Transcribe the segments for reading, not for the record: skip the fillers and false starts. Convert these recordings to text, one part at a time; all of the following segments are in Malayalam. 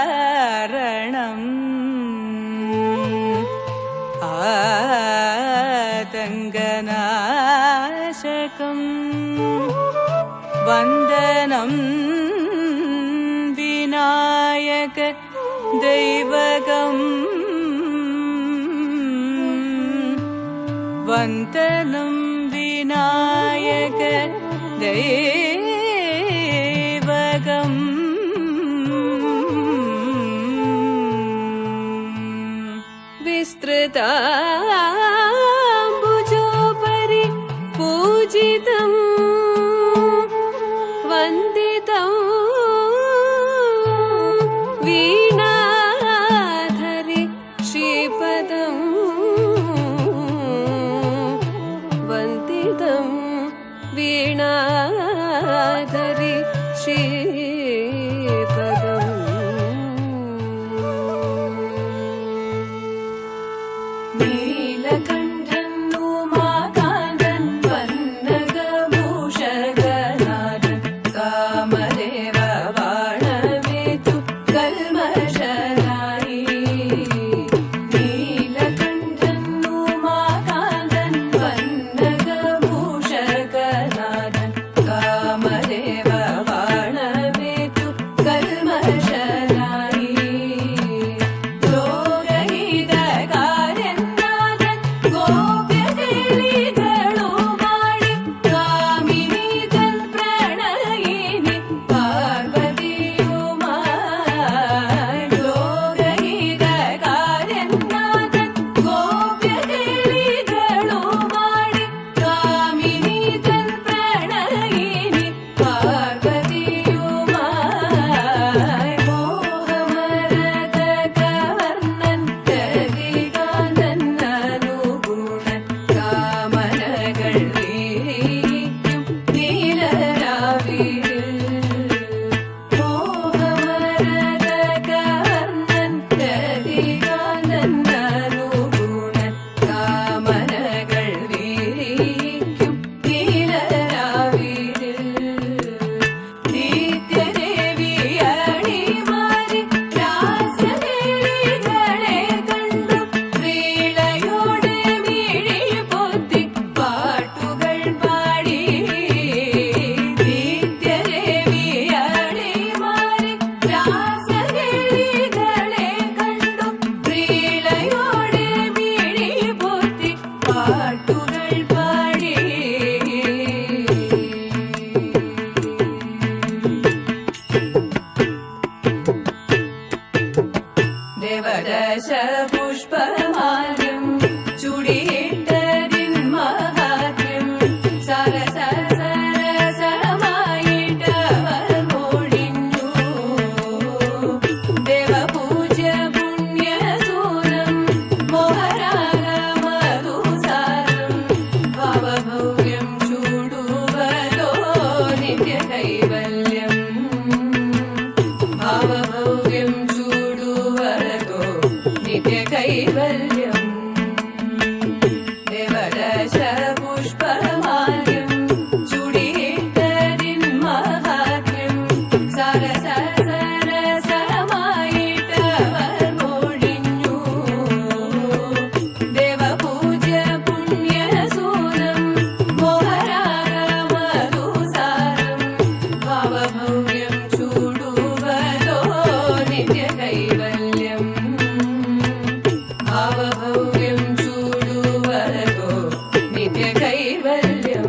നിവാരണം ആതങ്കനാശകം വന്ദനം വിനായക ദൈവകം വന്ദനം വിനായക ദൈവകം വിസ്തൃതാംബുജോപരി പൂജിതം വന്ദിതം വീണാധരി ശ്രീപദം വന്ദിതം വീണാധരി ശ്രീപദം നീലകണ്ഠൻ ഉമാകാന്തൻ വന്നകഭൂഷകനാഥൻ കാമദേവ വാണവേതു കൽമഷനായി നീലകണ്ഠൻ ഉമാകാന്തൻ വന്നകഭൂഷകനാഥൻ കാമദേവ വാണവേതു കൽമഷനായി ദേവദശ പുഷ്പമാല്യം ചുടിയിട്ടതിൻ മഹാത്മ്യം സരസ സരസമായിട്ടവർ മൊഴിഞ്ഞു ദേവപൂജ്യ പുണ്യസൂനം മോഹരാഗമധുസാരം ഭവഭവ്യം ചൂടുവതോ നിത്യകൈവല്യം ഭവഭവ്യം നിത്യകൈവല്യം ദേവദശ പുഷ്പമാല്യം ചുടിയിട്ടതിൻ മഹാത്മ്യം സരസ സരസമായിട്ടവർ മൊഴിഞ്ഞു ദേവപൂജ്യ പുണ്യസൂനം മോഹരാഗമധുസാരം ഭവഭവ്യം ചൂടുവതോ നിത്യകൈവല്യം ഭാവഭവ്യം ചൂടുവരതോ നിത്യകൈവല്യം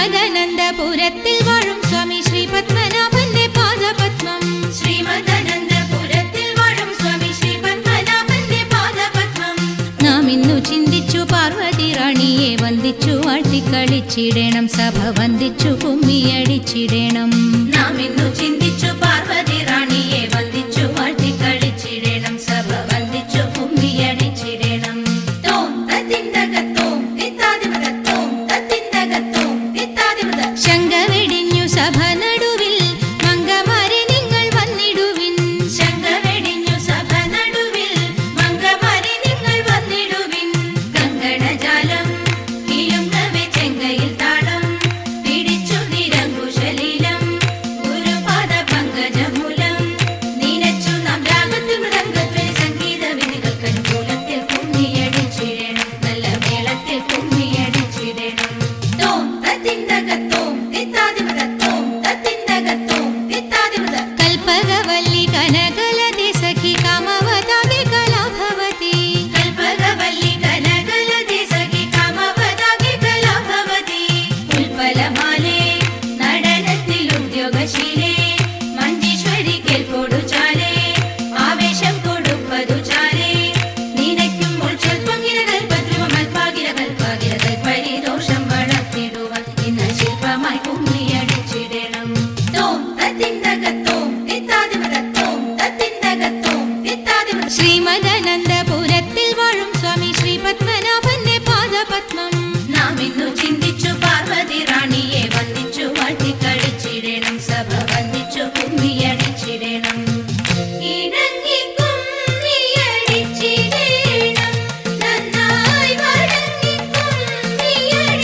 ശ്രീമദാനന്ദപുരത്തിൽ വാഴും സ്വാമി ശ്രീ പത്മനാഭന്റെ പാദപത്മം ശ്രീമദാനന്ദപുരത്തിൽ വാഴും സ്വാമി ശ്രീ പത്മനാഭന്റെ പാദപത്മം നാം ഇന്നു ചിന്തിച്ചു പാർവതി റാണിയെ വന്ദിച്ചു വാഴ്ത്തിക്കളിച്ചിടണം സഭ വന്ദിച്ചു കുമ്മിയടിച്ചിടണം നാം ഇന്നു ചിന്തിച്ചു പാർവതി റാണിയെ വന്ദിച്ചു വാഴ്ത്തിക്കളിച്ചിടണം സഭ വന്ദിച്ചു കുമ്മിയടിച്ചിടണം തോം തത്തിന്തകത്തോം തിത്താതിമതത്തോം തത്തിന്തകത്തോം ശങ്ക വെടിഞ്ഞു സഭ നടുവിൽ മംഗമാരെ നിങ്ങൾ വന്നിടുവിൻ തത്തിന്തകത്തോം തിത്താതിമതത്തോം തത്തിന്തകത്തോം തിത്താതിമത കൽപകവല്ലി കനകലതി സഖി കാമവതാകി കലാഭവതി കൽപകവല്ലി കനകലതി സഖി കാമവതാകി കലാഭവതി ഉൽപ്പലമാലേ നടനത്തിൽ ഉദ്യോഗശീലേ മഞ്ജീശ്വരി കേൾപ്പോടു ചാലേ ആവേശം കൊടുപ്പതു ചാലേ നീനയ്ക്കുമ്പോൾ സ്വൽപ്പങ്കിര കൽപ്പദ്രുവ മൽപ്പാകിര കൽപ്പാകിര കൽപ്പരിദോഷം വളർത്തിടുവാൻ ഇന്ന് ശില്പമായി കുമ്മിയടിച്ചിടണം തോം തത്തിന്തകത്തോം തിത്താതിമതത്തോം തത്തിന്തകത്തോം തിത്താതിമത ശ്രീമദനന്ദപുരത്തിൽ വാഴും സ്വാമി ശ്രീ പത്മനാഭന്റെ പാദപത്മം നാം ഇന്നു ചിന്തിച്ചു പാർവതി റാണിയെ വന്ദിച്ചു വാഴ്ത്തിക്കളിച്ചിടണം സഭ വന്ദിച്ചു കുമ്മിയടിച്ചിടണം ഇണങ്ങി കുമ്മിയടിച്ചിടണം നന്നായി വഴങ്ങി കുമ്മിയടിച്ചിടണം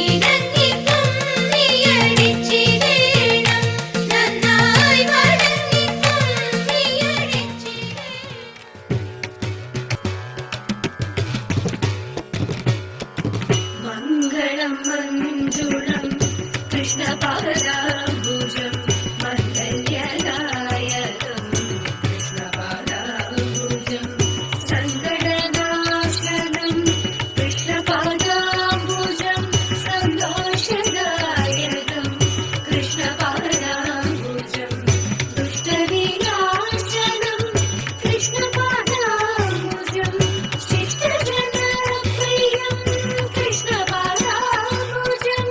ഇണങ്ങി കുമ്മിയടിച്ചിടണം നന്നായി വഴങ്ങി കുമ്മിയടിച്ചിടണം മംഗളം മഞ്ജുളം കൃഷ്ണപാദാംബുജം മംഗല്യദായകം കൃഷ്ണപാദാംബുജം സങ്കടനാശനം കൃഷ്ണപാദാംബുജം സന്തോഷദായകം കൃഷ്ണപാദാംബുജം ദുഷ്ടവിനാശനം കൃഷ്ണപാദാംബുജം ശിഷ്ടജനപ്രിയം കൃഷ്ണപാദാംബുജം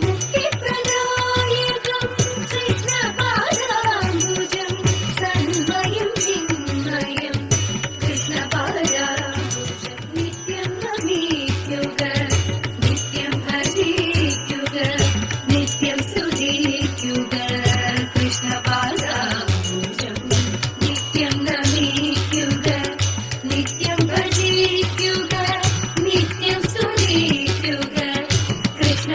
മുക്തിപ്രദായകം കൃഷ്ണപാദാംബുജം സന്മയം ചിന്മയം കൃഷ്ണപാദാംബുജം നിത്യം നമിക്കുക നിത്യം ഭജിക്കുക നിത്യം സ്തുതിക്കുക കൃഷ്ണപാദാംബുജം നിത്യം നമിക്കുക നിത്യം ഭജിക്കുക നിത്യം സ്തുതിക്കുക കൃഷ്ണ